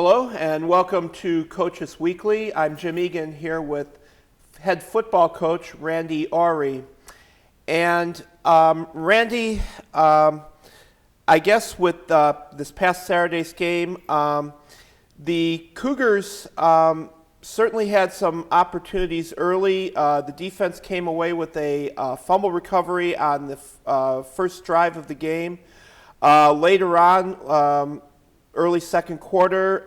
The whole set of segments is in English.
Hello and welcome to Coaches Weekly. I'm Jim Egan here with head football coach Randy Awrey. And Randy, I guess with this past Saturday's game, the Cougars certainly had some opportunities early. The defense came away with a fumble recovery on the first drive of the game. Later on, early second quarter,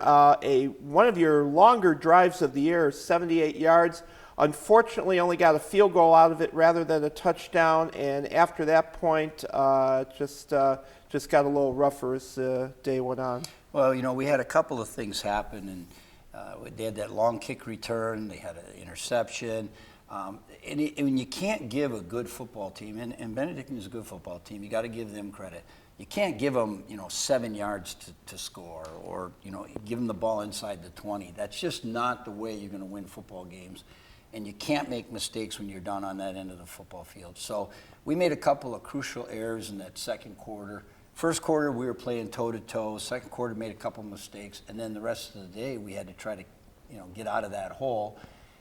one of your longer drives of the year, 78 yards. Unfortunately, only got a field goal out of it rather than a touchdown. And after that point, just got a little rougher as the day went on. Well, we had a couple of things happen, and they had that long kick return. They had an interception. And you can't give a good football team, and Benedictine is a good football team. You got to give them credit. You can't give them, 7 yards to score, or give them the ball inside the 20. That's just not the way you're going to win football games. And you can't make mistakes when you're done on that end of the football field. So we made a couple of crucial errors in that second quarter. First quarter, we were playing toe-to-toe. Second quarter, made a couple of mistakes. And then the rest of the day, we had to try to, get out of that hole.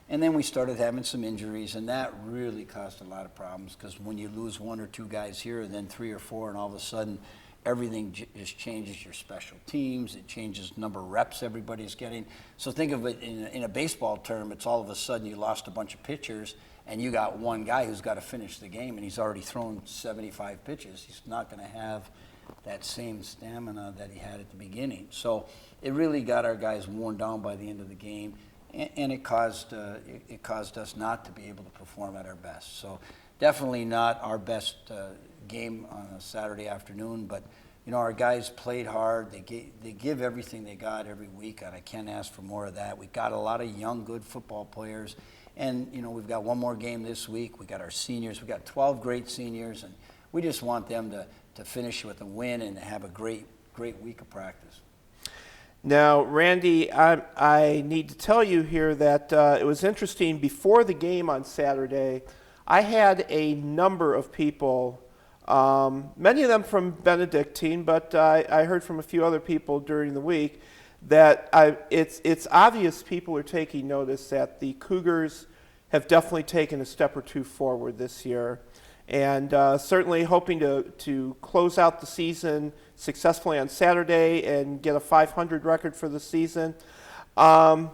And then we started having some injuries, and that really caused a lot of problems, because when you lose one or two guys here and then 3 or 4, and all of a sudden everything just changes your special teams. It changes the number of reps everybody's getting. So think of it in a baseball term. It's all of a sudden you lost a bunch of pitchers, and you got one guy who's got to finish the game, and he's already thrown 75 pitches. He's not going to have that same stamina that he had at the beginning. So it really got our guys worn down by the end of the game. And it caused us not to be able to perform at our best. So definitely not our best game on a Saturday afternoon. But our guys played hard. They give everything they got every week, and I can't ask for more of that. We got a lot of young, good football players, and we've got one more game this week. We got our seniors. We got 12 great seniors, and we just want them to finish with a win and have a great week of practice. Now, Randy, I need to tell you here that it was interesting. Before the game on Saturday, I had a number of people, many of them from Benedictine, but I heard from a few other people during the week that it's obvious people are taking notice that the Cougars have definitely taken a step or two forward this year. And certainly hoping to close out the season successfully on Saturday and get a 500 record for the season. And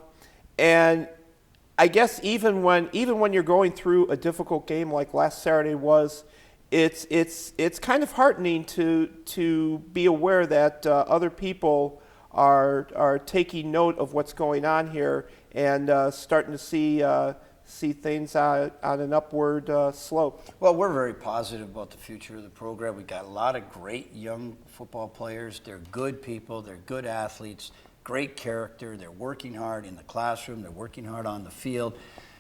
I guess even when you're going through a difficult game like last Saturday was, it's kind of heartening to be aware that other people are taking note of what's going on here and starting to see things on an upward slope. Well, we're very positive about the future of the program. We've got a lot of great young football players. They're good people. They're good athletes, great character. They're working hard in the classroom. They're working hard on the field.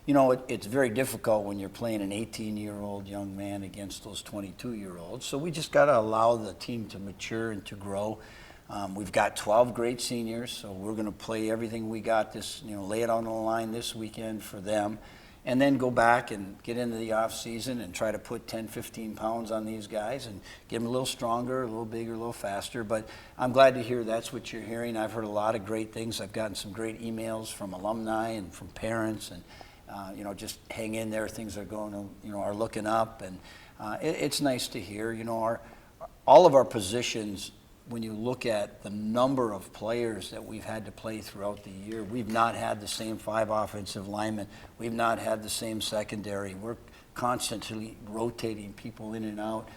It's very difficult when you're playing an 18-year-old young man against those 22-year-olds. So we just got to allow the team to mature and to grow. We've got 12 great seniors, so we're going to play everything we got lay it on the line this weekend for them, and then go back and get into the off season and try to put 10, 15 pounds on these guys and get them a little stronger, a little bigger, a little faster. But I'm glad to hear that's what you're hearing. I've heard a lot of great things. I've gotten some great emails from alumni and from parents, and just hang in there. Things are going, are looking up, and it's nice to hear. All of our positions, when you look at the number of players that we've had to play throughout the year, we've not had the same 5 offensive linemen. We've not had the same secondary. We're constantly rotating people in and out.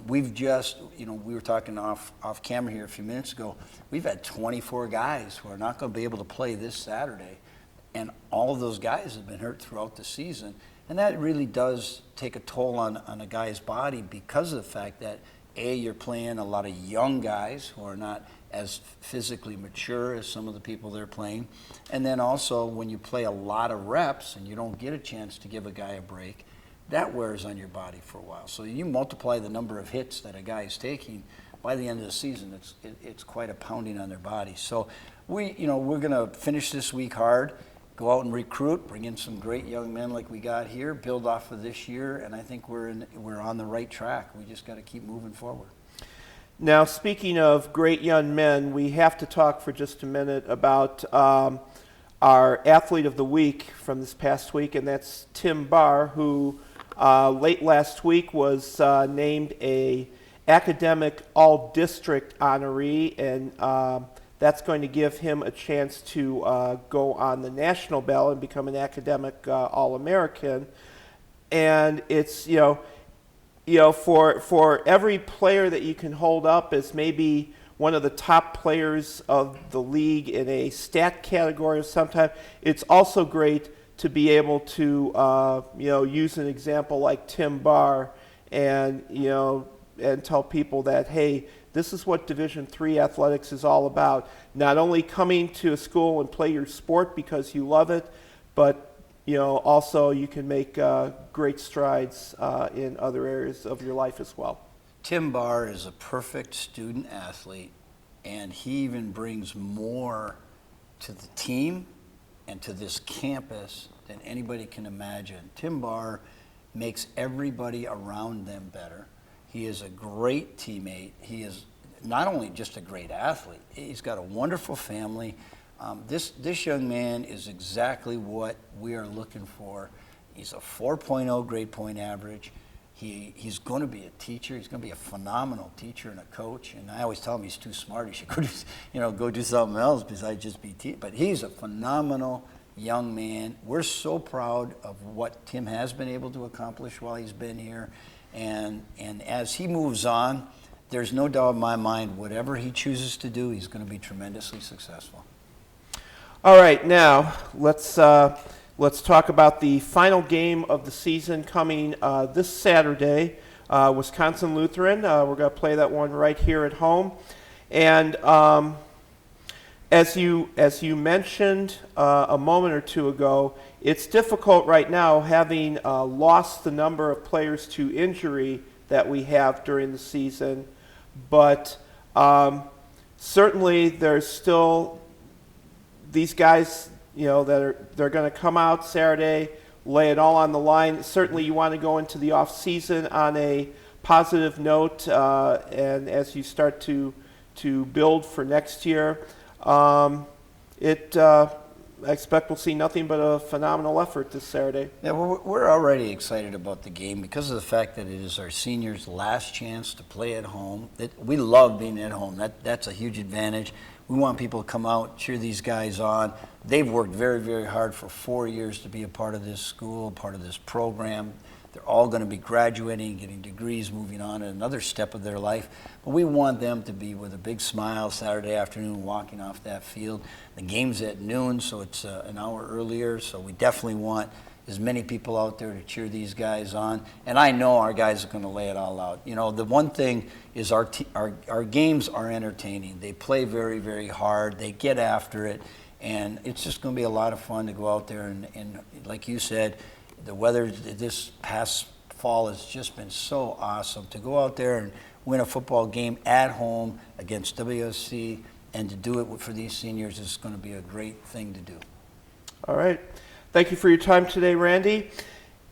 We've just, we were talking off camera here a few minutes ago. We've had 24 guys who are not going to be able to play this Saturday, and all of those guys have been hurt throughout the season. And that really does take a toll on a guy's body, because of the fact that you're playing a lot of young guys who are not as physically mature as some of the people they're playing. And then also, when you play a lot of reps and you don't get a chance to give a guy a break, that wears on your body for a while. So you multiply the number of hits that a guy is taking, by the end of the season, it's quite a pounding on their body. So we're going to finish this week hard, go out and recruit, bring in some great young men like we got here, build off of this year, and I think we're on the right track. We just got to keep moving forward. Now, speaking of great young men, we have to talk for just a minute about our athlete of the week from this past week, and that's Tim Barr, who late last week was named a academic all-district honoree, and that's going to give him a chance to go on the national ballot and become an academic all-American. And it's, for every player that you can hold up as maybe one of the top players of the league in a stat category of some type, it's also great to be able to, use an example like Tim Barr and, and tell people that, hey, this is what Division III athletics is all about. Not only coming to a school and play your sport because you love it, but also you can make great strides in other areas of your life as well. Tim Barr is a perfect student athlete, and he even brings more to the team and to this campus than anybody can imagine. Tim Barr makes everybody around them better. He is a great teammate. He is not only just a great athlete, he's got a wonderful family. This young man is exactly what we are looking for. He's a 4.0 grade point average. He's going to be a teacher. He's going to be a phenomenal teacher and a coach. And I always tell him he's too smart. He should go do something else besides just be teaching. But he's a phenomenal young man. We're so proud of what Tim has been able to accomplish while he's been here. And as he moves on, there's no doubt in my mind, whatever he chooses to do, he's going to be tremendously successful. All right, now let's talk about the final game of the season coming this Saturday, Wisconsin Lutheran. We're going to play that one right here at home. And as you mentioned a moment or two ago, it's difficult right now, having lost the number of players to injury that we have during the season. But certainly there's still these guys, they're going to come out Saturday, lay it all on the line. Certainly you want to go into the off season on a positive note, and as you start to build for next year, I expect we'll see nothing but a phenomenal effort this Saturday. Yeah, we're already excited about the game because of the fact that it is our seniors' last chance to play at home. We love being at home. That's a huge advantage. We want people to come out, cheer these guys on. They've worked very, very hard for 4 years to be a part of this school, part of this program. They're all going to be graduating, getting degrees, moving on to another step of their life. But we want them to be with a big smile Saturday afternoon walking off that field. The game's at noon, so it's an hour earlier, so we definitely want as many people out there to cheer these guys on. And I know our guys are going to lay it all out. The one thing is our games are entertaining. They play very, very hard. They get after it. And it's just going to be a lot of fun to go out there and like you said, the weather this past fall has just been so awesome. To go out there and win a football game at home against WSC and to do it for these seniors is going to be a great thing to do. All right. Thank you for your time today, Randy.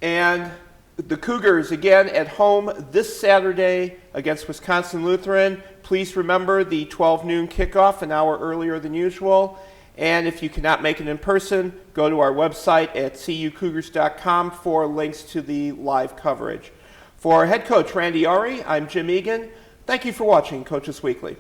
And the Cougars, again, at home this Saturday against Wisconsin Lutheran. Please remember the 12 noon kickoff, an hour earlier than usual. And if you cannot make it in person, go to our website at cucougars.com for links to the live coverage. For head coach Randy Awrey, I'm Jim Egan. Thank you for watching Coaches Weekly.